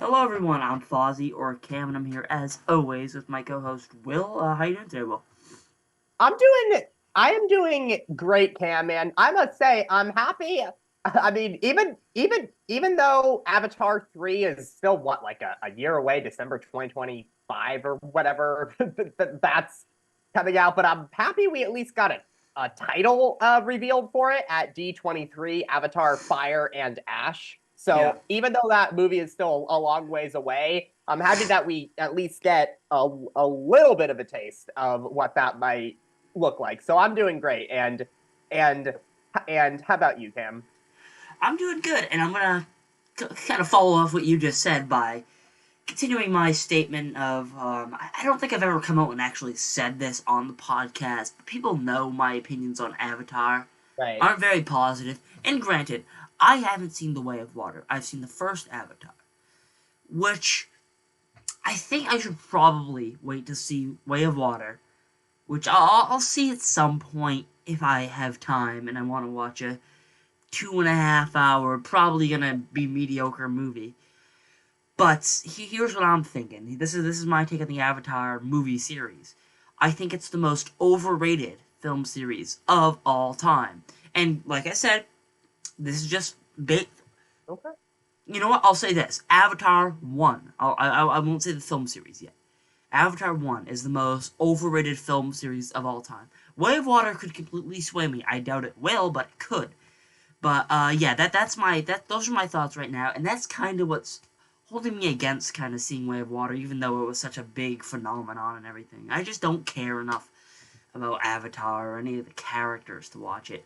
Hello everyone, I'm Fozzie or Cam, and I'm here as always with my co-host Will. How you doing today, Will? I am doing great, Cam, man. I must say, I'm happy. I mean, even though Avatar 3 is still like a year away, December 2025 or whatever that's coming out, but I'm happy we at least got a title revealed for it at D23, Avatar Fire and Ash. Yeah, So even though that movie is still a long ways away, I'm happy that we at least get a little bit of a taste of what that might look like. So I'm doing great. And and how about you, Cam? I'm doing good, and I'm gonna kind of follow off what you just said by continuing my statement of I don't think I've ever come out and actually said this on the podcast, but people know my opinions on Avatar Right. aren't very positive. And granted, I haven't seen The Way of Water. I've seen the first Avatar, which I think I should probably wait to see Way of Water, which I'll see at some point if I have time and I want to watch a 2.5 hour, probably gonna be mediocre movie. But here's what I'm thinking. This is my take on the Avatar movie series. I think it's the most overrated film series of all time. And like I said, this is just Okay. you know what? I'll say this: Avatar One. I won't say the film series yet. Avatar 1 is the most overrated film series of all time. Way of Water could completely sway me. I doubt it will, but it could. But yeah, those are my thoughts right now, and that's kind of what's holding me against kind of seeing Way of Water, even though it was such a big phenomenon and everything. I just don't care enough about Avatar or any of the characters to watch it.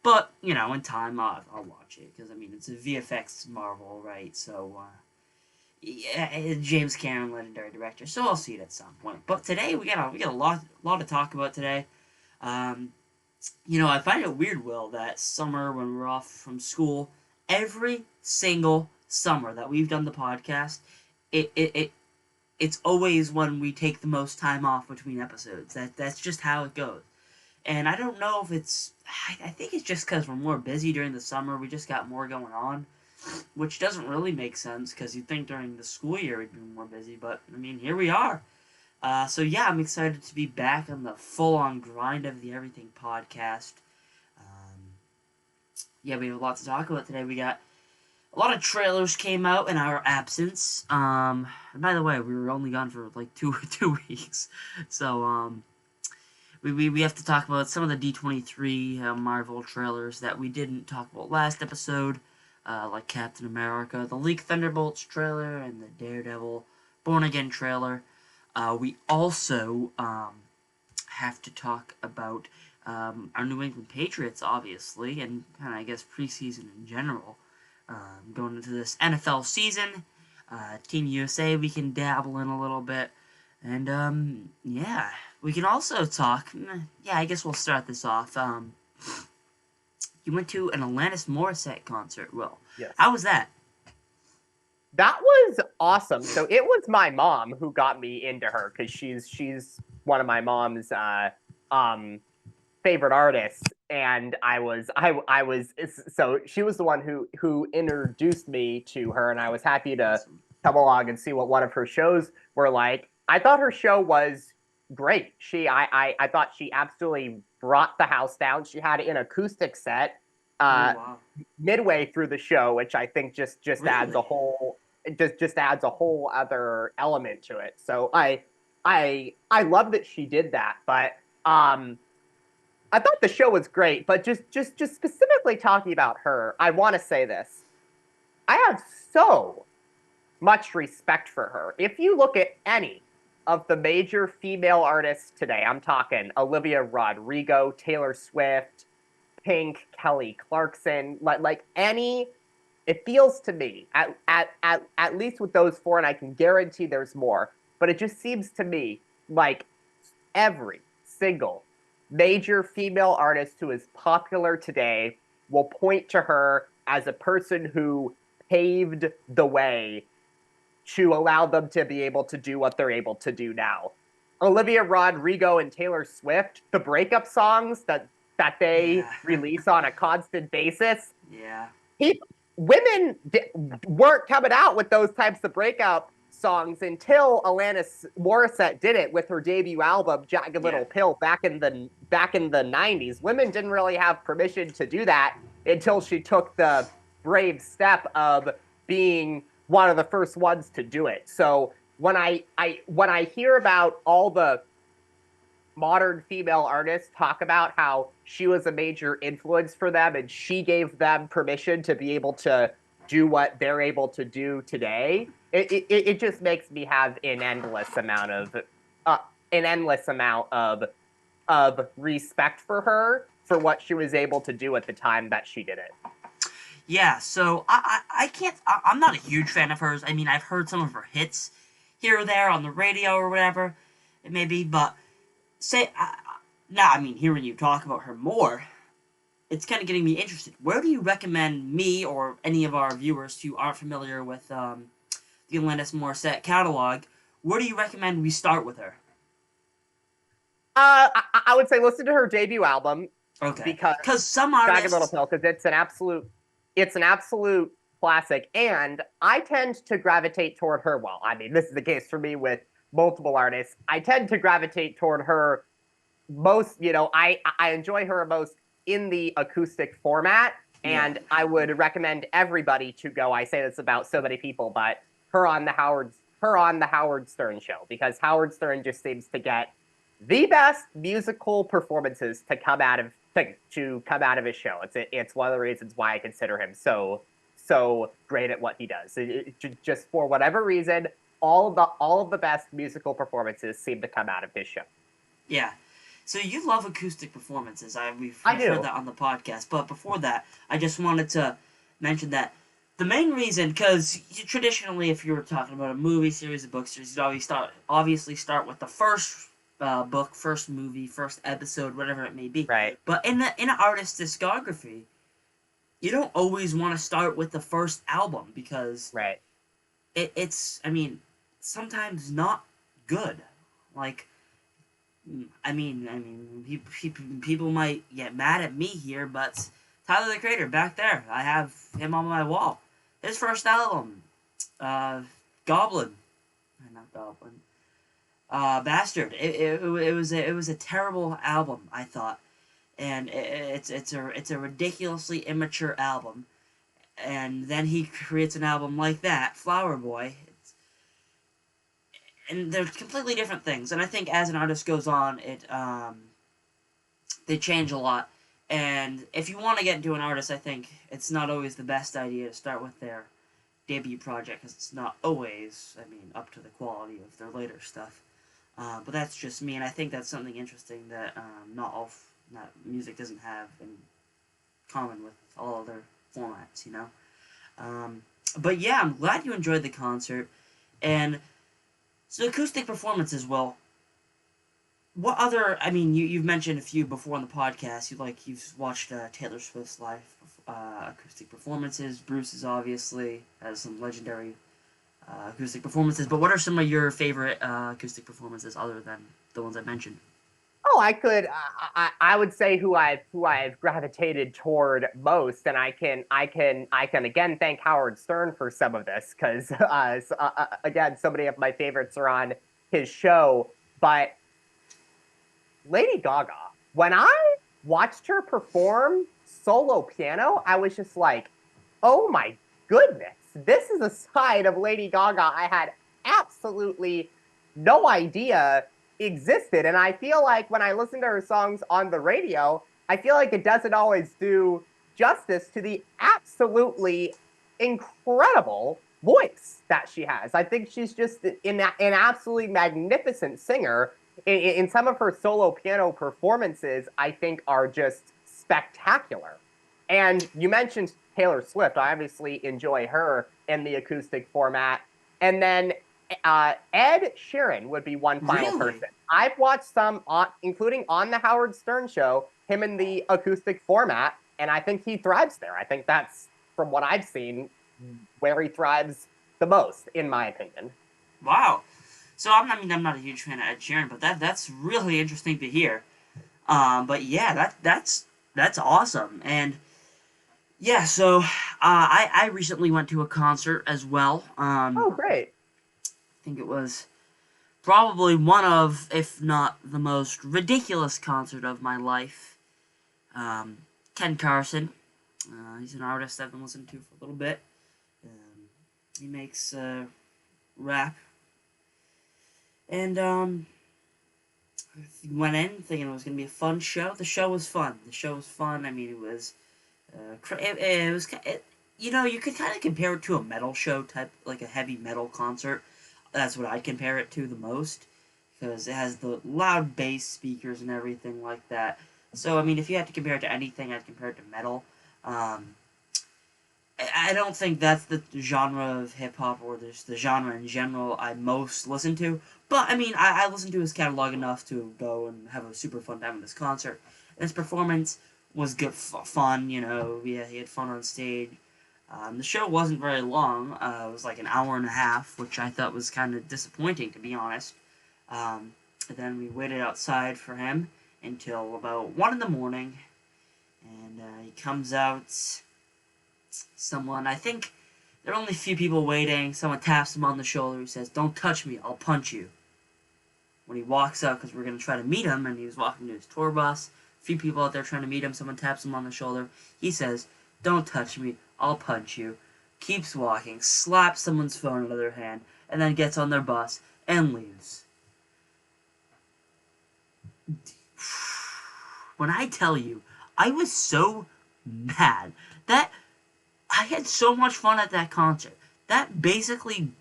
But in time, I'll watch it because I mean it's a VFX Marvel, right? So yeah, James Cameron, legendary director. So I'll see it at some point. But today we got a lot to talk about today. Um, I find it weird, Will, that summer when we're off from school, every single summer that we've done the podcast, it's always when we take the most time off between episodes. That's just how it goes. And I don't know if it's. I think it's just because we're more busy during the summer. We just got more going on, which doesn't really make sense because you'd think during the school year we'd be more busy. But I mean, here we are. So yeah, I'm excited to be back on the full-on grind of the Everything podcast. Um, yeah, we have a lot to talk about today. We got a lot of trailers came out in our absence. And by the way, we were only gone for like two 2 weeks, so we have to talk about some of the D23 Marvel trailers that we didn't talk about last episode, like Captain America, the League Thunderbolts trailer, and the Daredevil Born Again trailer. We also have to talk about our New England Patriots, obviously, and kind of, I guess, preseason in general. Going into this NFL season, Team USA, we can dabble in a little bit. And, yeah, we can also talk. Yeah, I guess we'll start this off. You went to an Alanis Morissette concert, Will. Yes. How was that? That was awesome. So it was my mom who got me into her because she's one of my mom's um favorite artists, and I was so she was the one who introduced me to her, and I was happy to Awesome. come along and see what one of her shows were like. I thought her show was great. I thought she absolutely brought the house down. She had an acoustic set Oh, uh wow. midway through the show, which I think just adds a Really? whole just adds a whole other element to it. So I love that she did that, but um I thought the show was great, but just specifically talking about her, I want to say this. I have so much respect for her. If you look at any of the major female artists today, I'm talking Olivia Rodrigo, Taylor Swift, Pink, Kelly Clarkson, like any, it feels to me, at least with those four, and I can guarantee there's more, but it just seems to me like every single major female artist who is popular today will point to her as a person who paved the way to allow them to be able to do what they're able to do now. Olivia Rodrigo and Taylor Swift, the breakup songs that they Yeah. release on a constant basis, Yeah. weren't coming out with those types of breakup songs until Alanis Morissette did it with her debut album Jagged Yeah. Little Pill back in the 90s. Women didn't really have permission to do that until she took the brave step of being one of the first ones to do it. So when I hear about all the modern female artists talk about how she was a major influence for them and she gave them permission to be able to do what they're able to do today, it just makes me have uh, an endless amount of respect for her for what she was able to do at the time that she did it. Yeah, so I can't. I'm not a huge fan of hers. I mean, I've heard some of her hits here or there on the radio or whatever it may be, but say now, I mean, hearing you talk about her more, it's kind of getting me interested. Where do you recommend me or any of our viewers who aren't familiar with the Alanis Morissette catalog? Where do you recommend we start with her? I would say listen to her debut album Okay, because because some Jagged Little artists, Pill because it's an absolute classic, and I tend to gravitate toward her. Well, I mean, this is the case for me with multiple artists. I tend to gravitate toward her most. I enjoy her most in the acoustic format, yeah, and I would recommend everybody to go. I say this about so many people, but her on the Howard Stern show because Howard Stern just seems to get the best musical performances to come out of his show. It's one of the reasons why I consider him so great at what he does. Just for whatever reason, all of the best musical performances seem to come out of his show. yeah. So you love acoustic performances. I We've heard do. that on the podcast. But before that, I just wanted to mention that the main reason, because traditionally, if you were talking about a movie series, a book series, you'd obviously start with the first book, first movie, first episode, whatever it may be. Right. But in an artist's discography, you don't always want to start with the first album because Right. it's I mean sometimes not good. Like people might get mad at me here, but Tyler the Creator back there, I have him on my wall. His first album, uh, Goblin, not Goblin, Bastard. It was a terrible album, I thought, and it's a ridiculously immature album. And then he creates an album like that, Flower Boy. And they're completely different things. And I think as an artist goes on, they change a lot. And if you want to get into an artist, I think it's not always the best idea to start with their debut project because it's not always, up to the quality of their later stuff. But that's just me, and I think that's something interesting that that music doesn't have in common with all other formats, you know. But yeah, I'm glad you enjoyed the concert, and so acoustic performances. Well, what other? You've mentioned a few before on the podcast. You've watched Taylor Swift's live acoustic performances. Bruce's obviously has some legendary acoustic performances. But what are some of your favorite acoustic performances other than the ones I mentioned? Oh, I would say who I've gravitated toward most, and I can again thank Howard Stern for some of this because again, so many of my favorites are on his show. But Lady Gaga, when I watched her perform solo piano, I was just like, oh my goodness, this is a side of Lady Gaga I had absolutely no idea existed. And I feel like when I listen to her songs on the radio, I feel like it doesn't always do justice to the absolutely incredible voice that she has. I think she's just an absolutely magnificent singer. In some of her solo piano performances, I think are just spectacular. And you mentioned Taylor Swift. I obviously enjoy her in the acoustic format. And then Ed Sheeran would be one final Really? person. I've watched some, including on the Howard Stern show, him in the acoustic format, and I think he thrives there. I think that's, from what I've seen, where he thrives the most, in my opinion. Wow. So I'm not a huge fan of Ed Sheeran, but that's really interesting to hear. But yeah, that's awesome. And Yeah, so I recently went to a concert as well. Oh, great. I think it was probably one of, if not the most ridiculous concert of my life. Um, Ken Carson. He's an artist I've been listening to for a little bit. Um, he makes rap, and went in thinking it was gonna be a fun show. The show was fun. The show was fun. I mean, it was it was you know, you could kind of compare it to a metal show type, like a heavy metal concert. That's what I compare it to the most, because it has the loud bass speakers and everything like that. So I mean, if you had to compare it to anything, I'd compare it to metal. Um, I don't think that's the genre of hip hop or the genre in general I most listen to. But I mean, I listened to his catalog enough to go and have a super fun time at this concert. And his performance was good, fun. You know, yeah, he had fun on stage. The show wasn't very long. It was like an hour and a half, which I thought was kind of disappointing, to be honest. And then we waited outside for him until about 1 in the morning, and he comes out. Someone, I think there are only a few people waiting. Someone taps him on the shoulder. He says, "Don't touch me, I'll punch you." When he walks out, because we're going to try to meet him, and he was walking to his tour bus, a few people out there trying to meet him, someone taps him on the shoulder. He says, "Don't touch me, I'll punch you." Keeps walking, slaps someone's phone out of their hand, and then gets on their bus and leaves. When I tell you, I was so mad that I had so much fun at that concert. That basically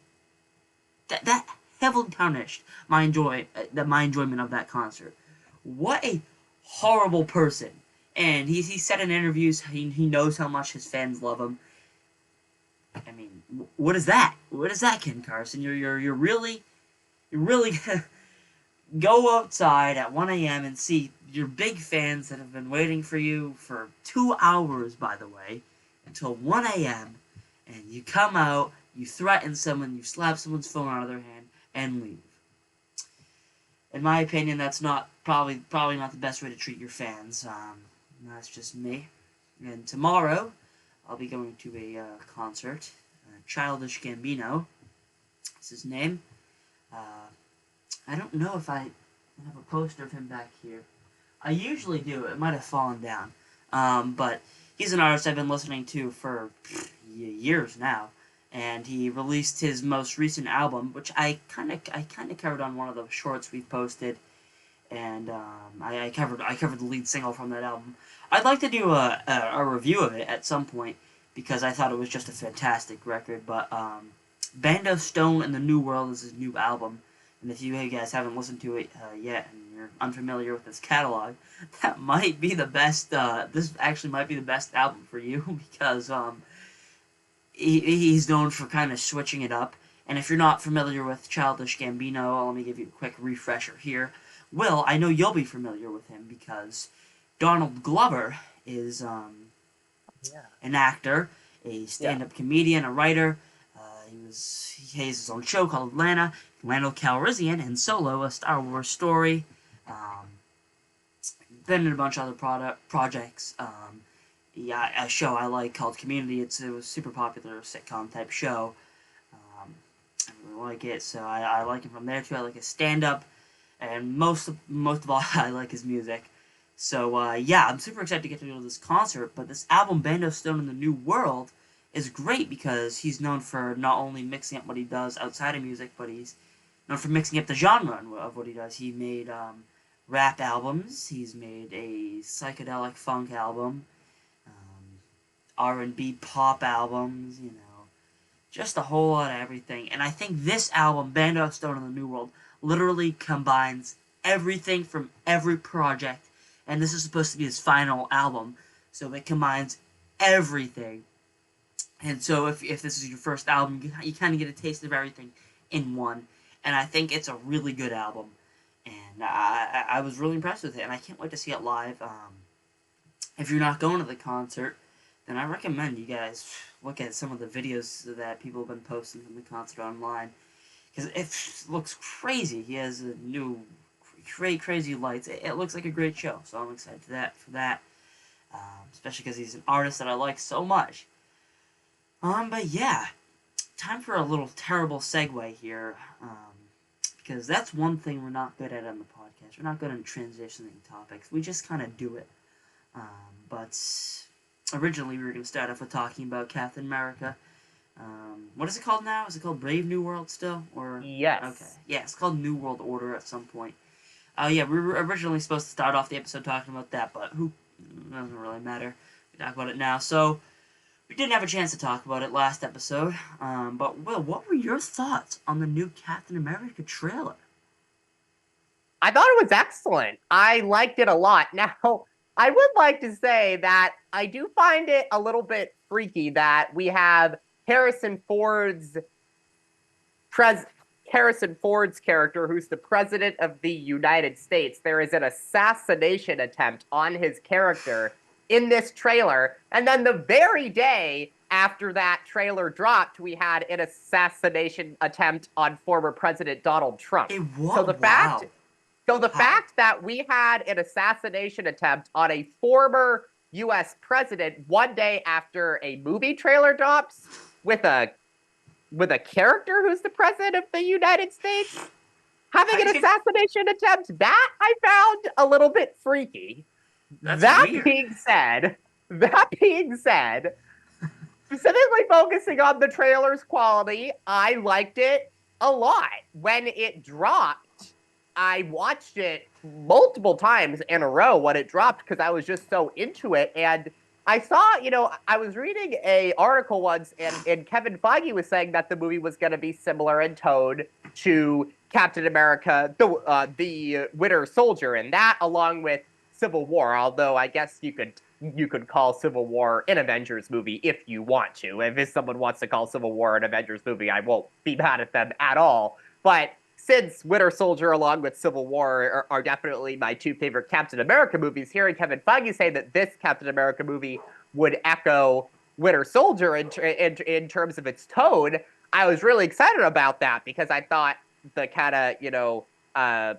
that heavily tarnished my enjoyment of that concert. What a horrible person! And he said in interviews he knows how much his fans love him. I mean, what is that? What is that, Ken Carson? You're really gonna go outside at 1 a.m. and see your big fans that have been waiting for you for 2 hours, by the way, until 1 a.m. And you come out, you threaten someone, you slap someone's phone out of their hand, and leave. In my opinion, that's not probably not the best way to treat your fans. That's just me. And tomorrow, I'll be going to a concert. Childish Gambino is his name. Uh, I don't know if I have a poster of him back here. I usually do. It might have fallen down. But he's an artist I've been listening to for years now, and he released his most recent album, which I kind of covered on one of the shorts we've posted, and I covered the lead single from that album. I'd like to do a review of it at some point because I thought it was just a fantastic record. But Bando Stone and the New World is his new album, and if you guys haven't listened to it yet and you're unfamiliar with his catalog, that might be the best. This actually might be the best album for you because he's known for kind of switching it up. And if you're not familiar with Childish Gambino, let me give you a quick refresher here. Will, I know you'll be familiar with him because Donald Glover is Yeah. an actor, a stand-up comedian, a writer. He has his own show called Lando Calrissian, and Solo, a Star Wars story. Um, been in a bunch of other projects. Yeah, a show I like called Community. It was a super popular sitcom type show. Um, I really like it, so I like him from there too. I like his stand-up, and most of all, I like his music. So yeah, I'm super excited to get to go to this concert. But this album, Bando Stone in the New World, is great because he's known for not only mixing up what he does outside of music, but he's known for mixing up the genre of what he does. He made rap albums. He's made a psychedelic funk album, um, R&B pop albums. You know, just a whole lot of everything. And I think this album, Bando Stone in the New World, literally combines everything from every project. And this is supposed to be his final album, so it combines everything. And so if this is your first album, you kind of get a taste of everything in one. And I think it's a really good album. And I was really impressed with it, and I can't wait to see it live. If you're not going to the concert, then I recommend you guys look at some of the videos that people have been posting from the concert online. Because it looks crazy. He has a new crazy lights. It looks like a great show, so I'm excited for that. especially because he's an artist that I like so much. But yeah, time for a little terrible segue here, because that's one thing we're not good at on the podcast. We're not good at transitioning topics. We just kind of do it. But originally we were going to start off with talking about Captain America. What is it called now? Is it called Brave New World still? Or Yes. Okay, yeah, it's called New World Order at some point. Yeah, we were originally supposed to start off the episode talking about that, but who doesn't really matter. We talk about it now. So we didn't have a chance to talk about it last episode. But Will, what were your thoughts on the new Captain America trailer? I thought it was excellent. I liked it a lot. Now, I would like to say that I do find it a little bit freaky that we have Harrison Ford's character, who's the president of the United States. There is an assassination attempt on his character in this trailer, and then the very day after that trailer dropped, we had an assassination attempt on former President Donald Trump. So the fact that we had an assassination attempt on a former U.S. president one day after a movie trailer drops with a character who's the president of the United States having an assassination attempt, that I found a little bit freaky. That being said, specifically focusing on the trailer's quality, I liked it a lot. When it dropped, I watched it multiple times in a row when it dropped because I was just so into it. And I saw, I was reading a article once, and Kevin Feige was saying that the movie was going to be similar in tone to Captain America, the Winter Soldier, and that, along with Civil War. Although I guess you could call Civil War an Avengers movie if you want to. If someone wants to call Civil War an Avengers movie, I won't be mad at them at all. But since Winter Soldier along with Civil War are definitely my two favorite Captain America movies, hearing Kevin Feige say that this Captain America movie would echo Winter Soldier in terms of its tone, I was really excited about that because I thought the kind of,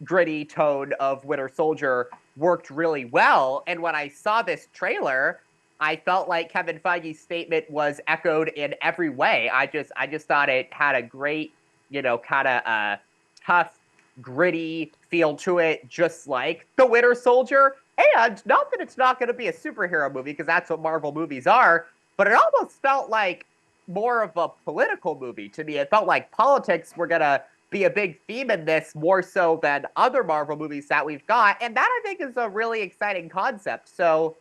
gritty tone of Winter Soldier worked really well. And when I saw this trailer, I felt like Kevin Feige's statement was echoed in every way. I just thought it had a great, kind of tough, gritty feel to it, just like the Winter Soldier. And not that it's not going to be a superhero movie, because that's what Marvel movies are, but it almost felt like more of a political movie to me. It felt like politics were going to be a big theme in this, more so than other Marvel movies that we've got, and that I think is a really exciting concept. So,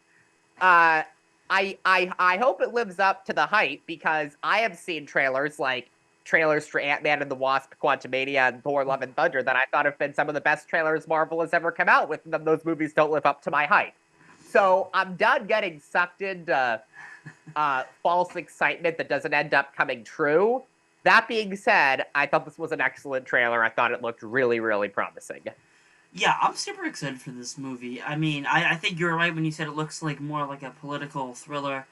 I hope it lives up to the hype, because I have seen trailers for Ant-Man and the Wasp, Quantumania, and Thor: Love and Thunder that I thought have been some of the best trailers Marvel has ever come out with, and those movies don't live up to my hype. So I'm done getting sucked into false excitement that doesn't end up coming true. That being said, I thought this was an excellent trailer. I thought it looked really, really promising. Yeah, I'm super excited for this movie. I mean, I think you're right when you said it looks like more like a political thriller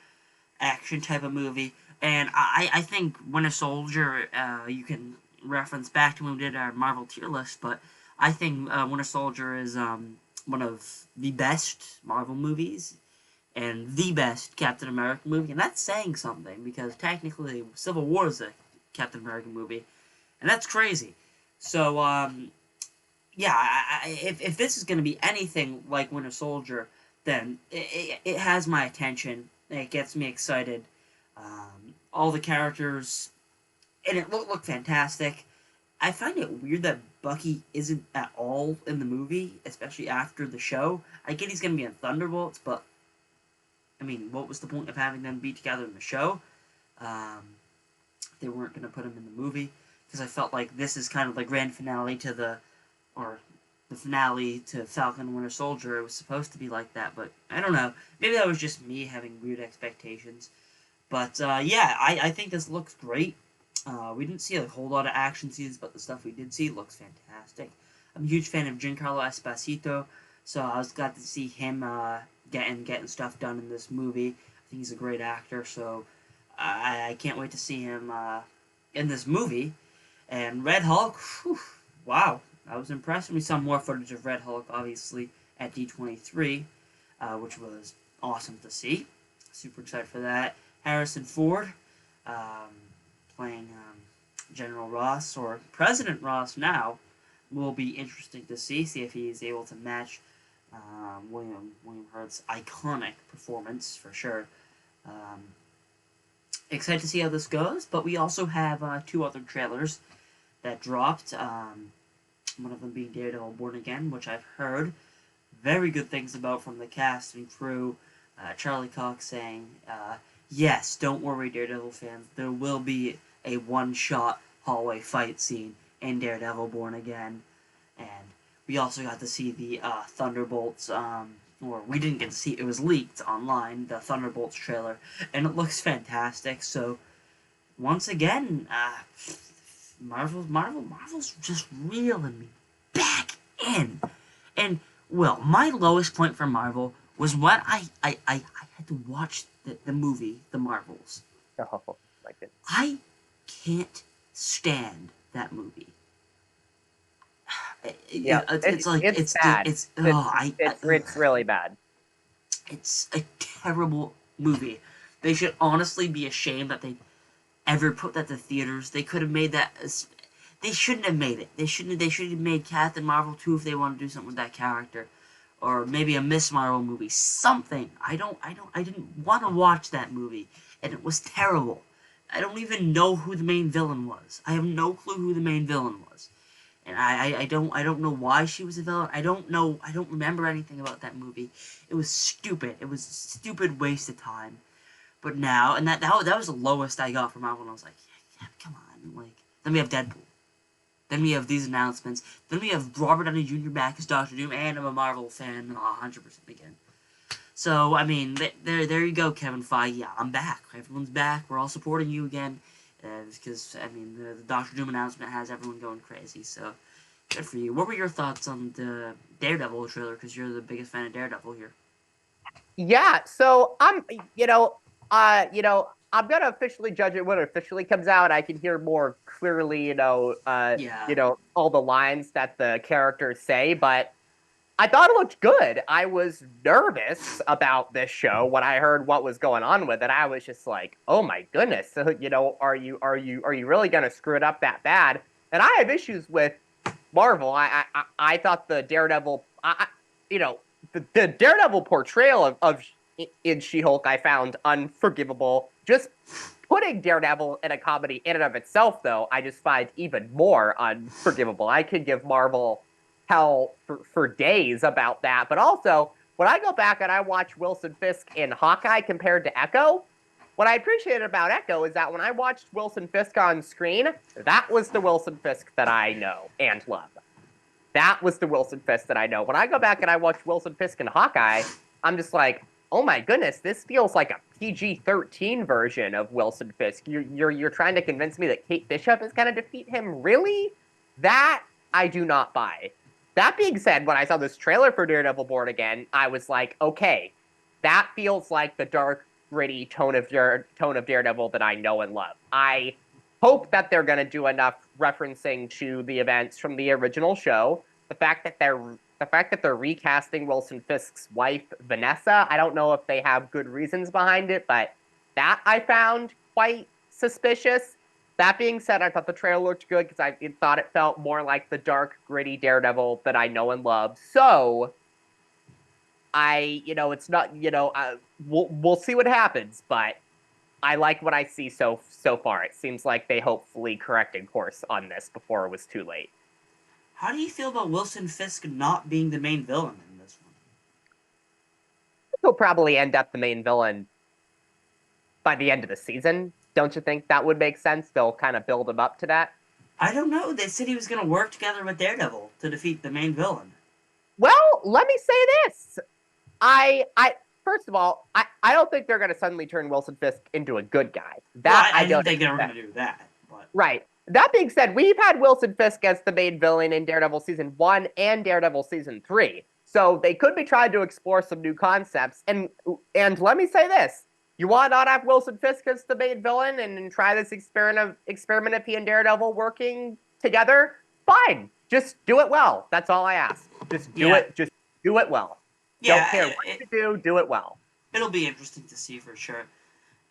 action type of movie. And I think Winter Soldier, you can reference back to when we did our Marvel tier list, but I think Winter Soldier is one of the best Marvel movies and the best Captain America movie. And that's saying something, because technically Civil War is a Captain America movie, and that's crazy. So, yeah, if this is going to be anything like Winter Soldier, then it has my attention. It gets me excited. All the characters and it look fantastic. I find it weird that Bucky isn't at all in the movie, especially after the show. I get he's going to be in Thunderbolts, but I mean, what was the point of having them be together in the show? They weren't going to put him in the movie, because I felt like this is kind of the grand finale to the finale to Falcon and Winter Soldier. It was supposed to be like that, but I don't know. Maybe that was just me having weird expectations. But yeah, I think this looks great. We didn't see a whole lot of action scenes, but the stuff we did see looks fantastic. I'm a huge fan of Giancarlo Esposito, so I was glad to see him getting stuff done in this movie. I think he's a great actor, so I can't wait to see him in this movie. And Red Hulk, whew, wow, I was impressed. We saw more footage of Red Hulk, obviously, at D23. which was awesome to see. Super excited for that. Harrison Ford um, playing General Ross, or President Ross now, will be interesting to see if he is able to match William Hurt's iconic performance for sure. Um, Excited to see how this goes, but we also have two other trailers that dropped. One of them being Daredevil Born Again, which I've heard very good things about from the cast and crew. Charlie Cox saying, yes, don't worry, Daredevil fans, there will be a one-shot hallway fight scene in Daredevil Born Again. And we also got to see the Thunderbolts, or we didn't get to see it, was leaked online, the Thunderbolts trailer, and it looks fantastic. So, once again, Marvel's just reeling me back in. And, well, my lowest point for Marvel was when I had to watch the movie, The Marvels. Oh my goodness. I can't stand that movie. Yeah, it's bad. It's really bad. It's a terrible movie. They should honestly be ashamed that they ever put that to theaters. They could have made that. They shouldn't have made it. They should have made Captain Marvel 2 if they want to do something with that character, or maybe a Miss Marvel movie. Something. I didn't want to watch that movie, and it was terrible. I don't even know who the main villain was. I have no clue who the main villain was. And I don't know why she was a villain. I don't remember anything about that movie. It was stupid. It was a stupid waste of time. But now, and that was the lowest I got from Marvel, and I was like, yeah, come on. Like, then we have Deadpool. Then we have these announcements. Then we have Robert Downey Jr. back as Doctor Doom, and I'm a Marvel fan 100% again. So, I mean, there you go, Kevin Feige. Yeah, I'm back. Everyone's back. We're all supporting you again. Because, I mean, the Doctor Doom announcement has everyone going crazy, so good for you. What were your thoughts on the Daredevil trailer, because you're the biggest fan of Daredevil here? Yeah, so I'm gonna officially judge it when it officially comes out. I can hear more clearly, Yeah. all the lines that the characters say, but I thought it looked good. I was nervous about this show when I heard what was going on with it. I was just like, "Oh my goodness!" So, are you really gonna screw it up that bad? And I have issues with Marvel. I thought the Daredevil, the Daredevil portrayal of in She-Hulk I found unforgivable. Just putting Daredevil in a comedy in and of itself, though, I just find even more unforgivable. I could give Marvel hell for days about that. But also, when I go back and I watch Wilson Fisk in Hawkeye compared to Echo, what I appreciated about Echo is that when I watched Wilson Fisk on screen, that was the Wilson Fisk that I know and love. That was the Wilson Fisk that I know. When I go back and I watch Wilson Fisk in Hawkeye, I'm just like, oh my goodness, this feels like a PG-13 version of Wilson Fisk. You're trying to convince me that Kate Bishop is going to defeat him? Really? That I do not buy. That being said, when I saw this trailer for Daredevil Born Again, I was like, okay, that feels like the dark, gritty tone of Daredevil that I know and love. I hope that they're going to do enough referencing to the events from the original show. The fact that they're recasting Wilson Fisk's wife, Vanessa, I don't know if they have good reasons behind it, but that I found quite suspicious. That being said, I thought the trailer looked good because I thought it felt more like the dark, gritty Daredevil that I know and love. So, it's not, we'll see what happens, but I like what I see so far. It seems like they hopefully corrected course on this before it was too late. How do you feel about Wilson Fisk not being the main villain in this one? He'll probably end up the main villain by the end of the season. Don't you think that would make sense? They'll kind of build him up to that. I don't know. They said he was going to work together with Daredevil to defeat the main villain. Well, let me say this. I first of all, I don't think they're going to suddenly turn Wilson Fisk into a good guy. That I don't didn't think they were going to do that. But... Right. That being said, we've had Wilson Fisk as the main villain in Daredevil Season 1 and Daredevil Season 3. So they could be trying to explore some new concepts. And let me say this. You want to not have Wilson Fisk as the main villain and try this experiment if he and Daredevil working together? Fine. Just do it well. That's all I ask. Just do it well. Don't Yeah, care what you do it well. it'll be interesting to see for sure.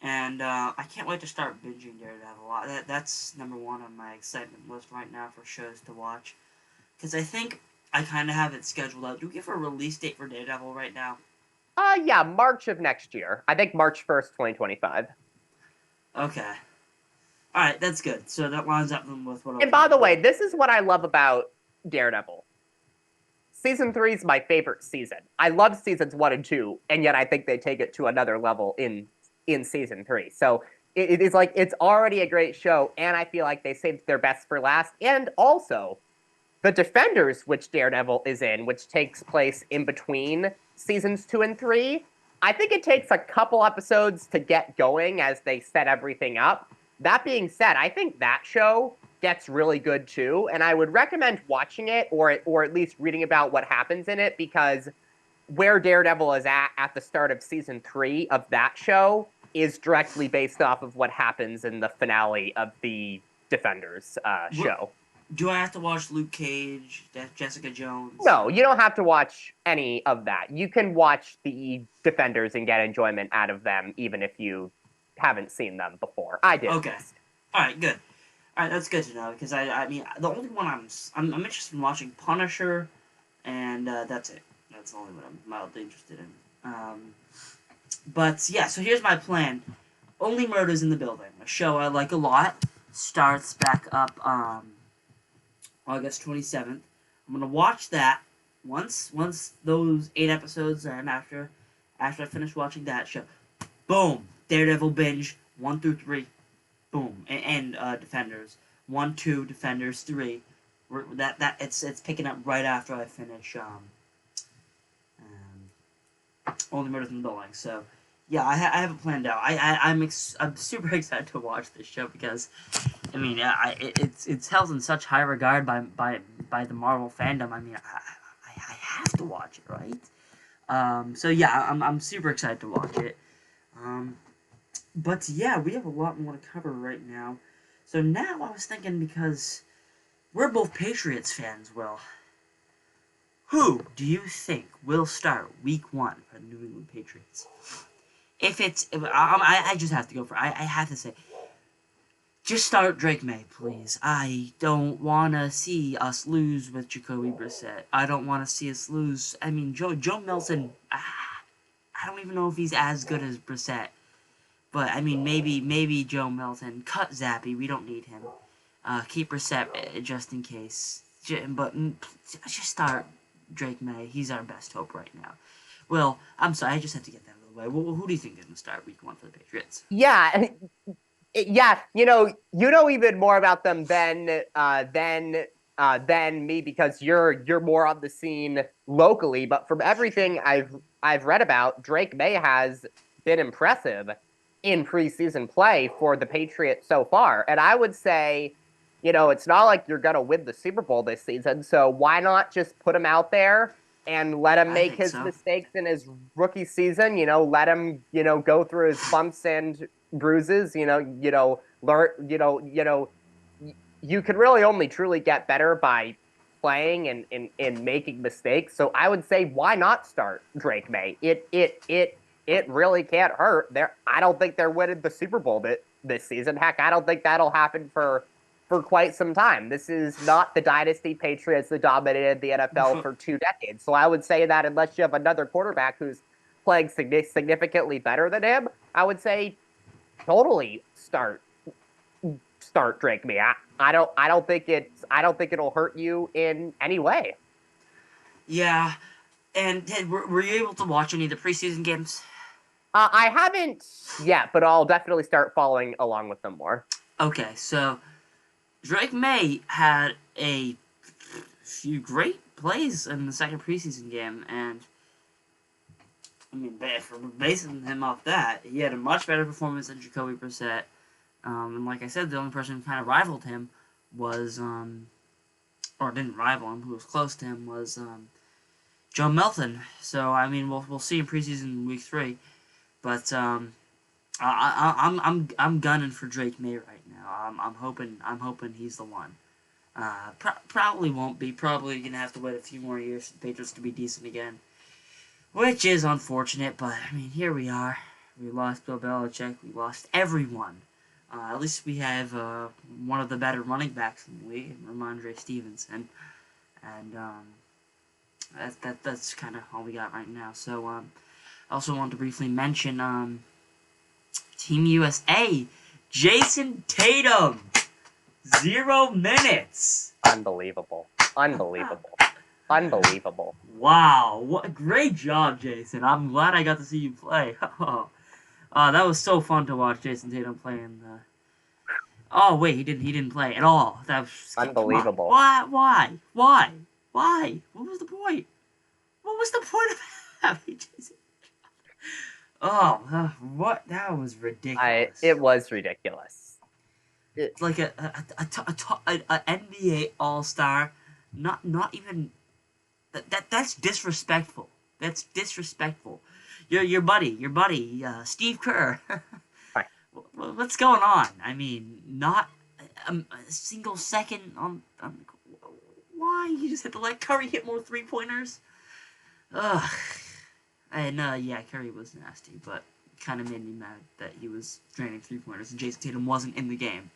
And I can't wait to start binging Daredevil. That's number one on my excitement list right now for shows to watch. Because I think I kind of have it scheduled out. Do we give a release date for Daredevil right now? Yeah, March of next year. I think March 1st, 2025. Okay. Alright, that's good. So that lines up with what I was And by going the to way, do. this is what I love about Daredevil. Season 3 is my favorite season. I love seasons 1 and 2, and yet I think they take it to another level in season 3. So it is like it's already a great show, and I feel like they saved their best for last. And also, the Defenders, which Daredevil is in, which takes place in between seasons 2 and 3, I think it takes a couple episodes to get going as they set everything up. That being said, I think that show gets really good too, and I would recommend watching it or at least reading about what happens in it because where Daredevil is at the start of season 3 of that show is directly based off of what happens in the finale of the Defenders What, show. do I have to watch Luke Cage, Jessica Jones? No, you don't have to watch any of that. You can watch the Defenders and get enjoyment out of them, even if you haven't seen them before. I did, at Okay. least. Alright, good. Alright, that's good to know because I mean the only one I'm interested in watching Punisher, and that's it. That's the only one I'm mildly interested in. But yeah, so here's my plan. Only Murders in the Building, a show I like a lot, starts back up August 27th. I'm gonna watch that once those 8 episodes are after I finish watching that show. Boom, Daredevil binge 1 through 3. Boom, and Defenders 1, 2, Defenders 3. That it's picking up right after I finish Only Murders in the Building. So yeah, I have it planned out. I'm super excited to watch this show because I mean it's held in such high regard by the Marvel fandom. I mean I have to watch it, right? So yeah, I'm super excited to watch it. Um, but yeah, we have a lot more to cover right now. So now I was thinking because we're both Patriots fans, Will. Who do you think will start Week 1 for the New England Patriots? I just have to go for. I have to say, just start Drake May, please. I don't want to see us lose with Jacoby Brissett. I don't want to see us lose. I mean, Joe Milton. I don't even know if he's as good as Brissett. But I mean, maybe Joe Milton. Cut Zappy. We don't need him. Keep Brissett just in case. But just start Drake May. He's our best hope right now. Well, I'm sorry. I just had to get that out of the way. Well, who do you think is going to start Week 1 for the Patriots? Yeah, yeah. You know even more about them than me because you're more on the scene locally. But from everything I've read about, Drake May has been impressive in preseason play for the Patriots so far, and I would say. It's not like you're going to win the Super Bowl this season, so why not just put him out there and let him I make think his so. mistakes in his rookie season? Let him, go through his bumps and bruises. Learn. You can really only truly get better by playing and making mistakes. So I would say, why not start Drake May? It really can't hurt. I don't think they're winning the Super Bowl this season. Heck, I don't think that'll happen for quite some time. This is not the dynasty Patriots that dominated the NFL for 2 decades. So I would say that unless you have another quarterback who's playing significantly better than him, I would say totally start Drake Me. I don't think it'll hurt you in any way. Yeah. And Ted, were you able to watch any of the preseason games? I haven't yet, but I'll definitely start following along with them more. Okay, so Drake May had a few great plays in the second preseason game, and I mean, for basing him off that, he had a much better performance than Jacoby Brissett. And like I said, the only person who kind of rivaled him was, or didn't rival him, who was close to him was Joe Milton. So I mean, we'll see in preseason week 3, but I'm gunning for Drake May right now. I'm hoping he's the one. Probably won't be. Probably gonna have to wait a few more years for the Patriots to be decent again. which is unfortunate. But I mean, here we are. We lost Bill Belichick. We lost everyone. At least we have one of the better running backs in the league, Ramondre Stevenson, and that's kind of all we got right now. So I also want to briefly mention Team USA, Jason Tatum, 0 minutes. Unbelievable. Unbelievable. Unbelievable. Wow, what a great job, Jason. I'm glad I got to see you play. That was so fun to watch Jason Tatum play in the. Oh wait, he didn't play at all. That was come on. Unbelievable. Why? What was the point? What was the point of having Jason? Oh, what? That was ridiculous. It was ridiculous. It's like a NBA All Star, not even that's disrespectful. That's disrespectful. Your buddy, Steve Kerr. Right. What's going on? I mean, not a single second on. Why you just had to let Curry hit more 3-pointers? Ugh. And yeah, Curry was nasty, but kind of made me mad that he was draining 3-pointers and Jason Tatum wasn't in the game.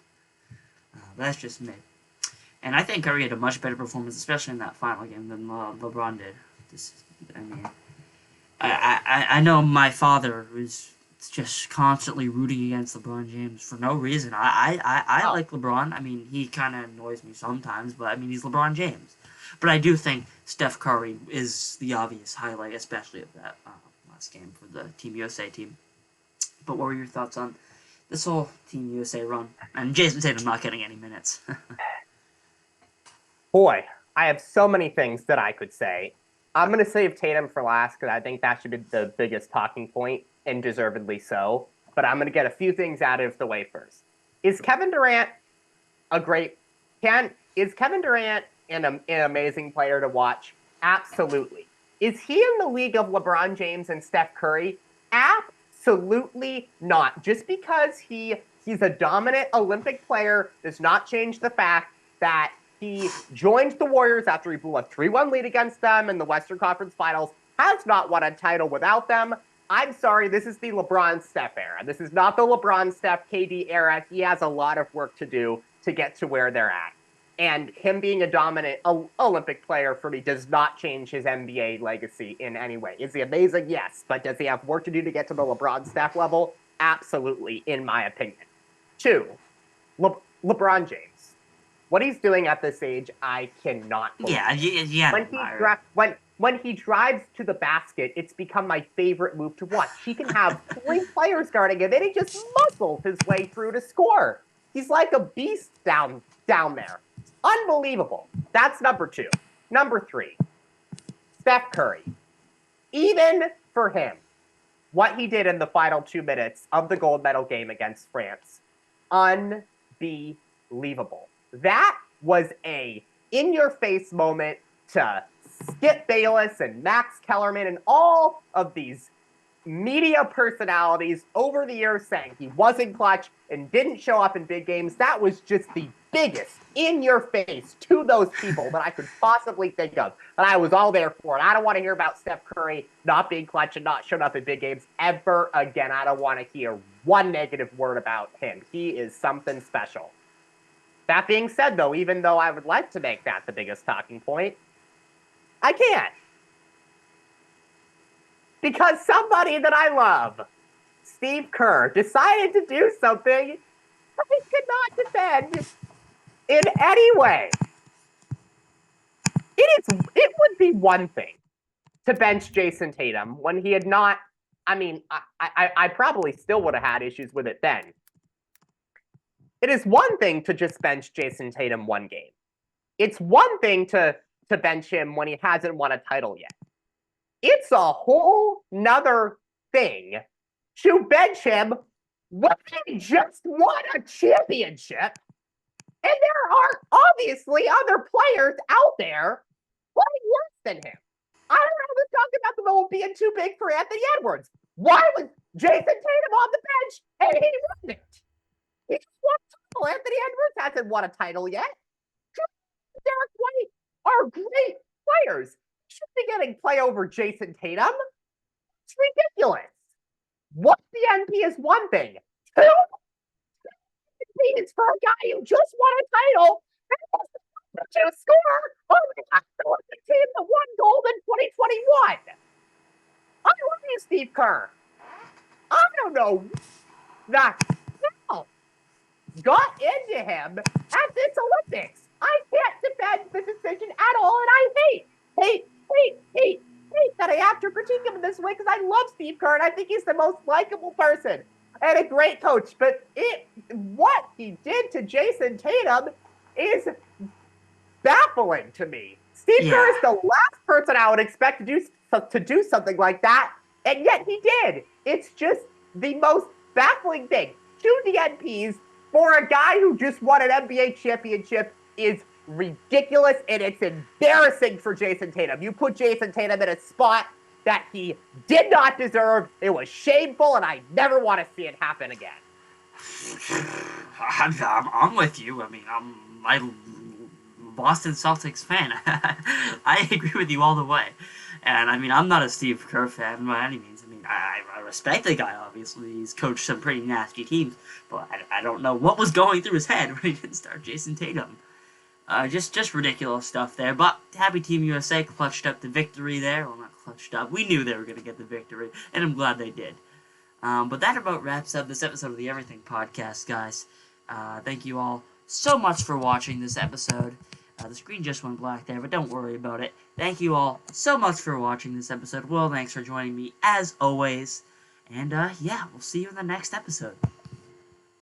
That's just me. And I think Curry had a much better performance, especially in that final game, than LeBron did. I mean, I know my father was just constantly rooting against LeBron James for no reason. I like LeBron. I mean, he kind of annoys me sometimes, but I mean, he's LeBron James. But I do think Steph Curry is the obvious highlight, especially of that last game for the Team USA team. But what were your thoughts on this whole Team USA run? And Jason Tatum not getting any minutes. Boy, I have so many things that I could say. I'm going to save Tatum for last because I think that should be the biggest talking point, and deservedly so. But I'm going to get a few things out of the way first. Is Kevin Durant is Kevin Durant an amazing player to watch? Absolutely. Is he in the league of LeBron James and Steph Curry? Absolutely not. Just because he's a dominant Olympic player does not change the fact that he joined the Warriors after he blew a 3-1 lead against them in the Western Conference Finals, has not won a title without them. I'm sorry, this is the LeBron-Steph era. This is not the LeBron-Steph KD era. He has a lot of work to do to get to where they're at. And him being a dominant Olympic player for me does not change his NBA legacy in any way. Is he amazing? Yes. But does he have work to do to get to the LeBron-Steph level? Absolutely, in my opinion. 2, LeBron James. What he's doing at this age, I cannot believe. Yeah. When he drives to the basket, it's become my favorite move to watch. He can have 3 players guarding him, and he just muscles his way through to score. He's like a beast down there. Unbelievable. That's number 2. Number 3, Steph Curry. Even for him, what he did in the final 2 minutes of the gold medal game against France, unbelievable. That was a in-your-face moment to Skip Bayless and Max Kellerman and all of these media personalities over the years saying he wasn't clutch and didn't show up in big games. That was just the biggest in-your-face to those people that I could possibly think of. And I was all there for it. I don't want to hear about Steph Curry not being clutch and not showing up in big games ever again. I don't want to hear one negative word about him. He is something special. That being said, though, even though I would like to make that the biggest talking point, I can't. Because somebody that I love, Steve Kerr, decided to do something I could not defend in any way. It would be one thing to bench Jason Tatum when he had not. I mean, I probably still would have had issues with it then. It is one thing to just bench Jason Tatum one game. It's one thing to bench him when he hasn't won a title yet. It's a whole nother thing to bench him when he just won a championship. And there are obviously other players out there playing worse than him. I don't know who's talking about the moment being too big for Anthony Edwards. Why was Jason Tatum on the bench and he wasn't? He just won a title. Anthony Edwards hasn't won a title yet. Derek White are great players. Should be getting play over Jason Tatum. It's ridiculous. What the NP is one thing. Two, it's for a guy who just won a title to score only after the team that won gold in 2021. I love you, Steve Kerr. I don't know that got into him at this Olympics. I can't defend the decision at all, and I hate that I have to critique him in this way because I love Steve Kerr and I think he's the most likable person and a great coach. But what he did to Jason Tatum is baffling to me. Steve Kerr is the last person I would expect to do something like that, and yet he did. It's just the most baffling thing. 2 DNPs for a guy who just won an NBA championship is ridiculous, and it's embarrassing for Jason Tatum. You put Jason Tatum in a spot that he did not deserve. It was shameful, and I never want to see it happen again. I'm with you. I mean, I'm a Boston Celtics fan. I agree with you all the way. And I mean, I'm not a Steve Kerr fan by any means. I mean, I respect the guy, obviously. He's coached some pretty nasty teams, but I don't know what was going through his head when he didn't start Jason Tatum. Just ridiculous stuff there. But happy Team USA clutched up the victory there. Well, not clutched up. We knew they were going to get the victory, and I'm glad they did. But that about wraps up this episode of the Everything Podcast, guys. Thank you all so much for watching this episode. The screen just went black there, but don't worry about it. Thank you all so much for watching this episode. Will, thanks for joining me as always. And yeah, we'll see you in the next episode.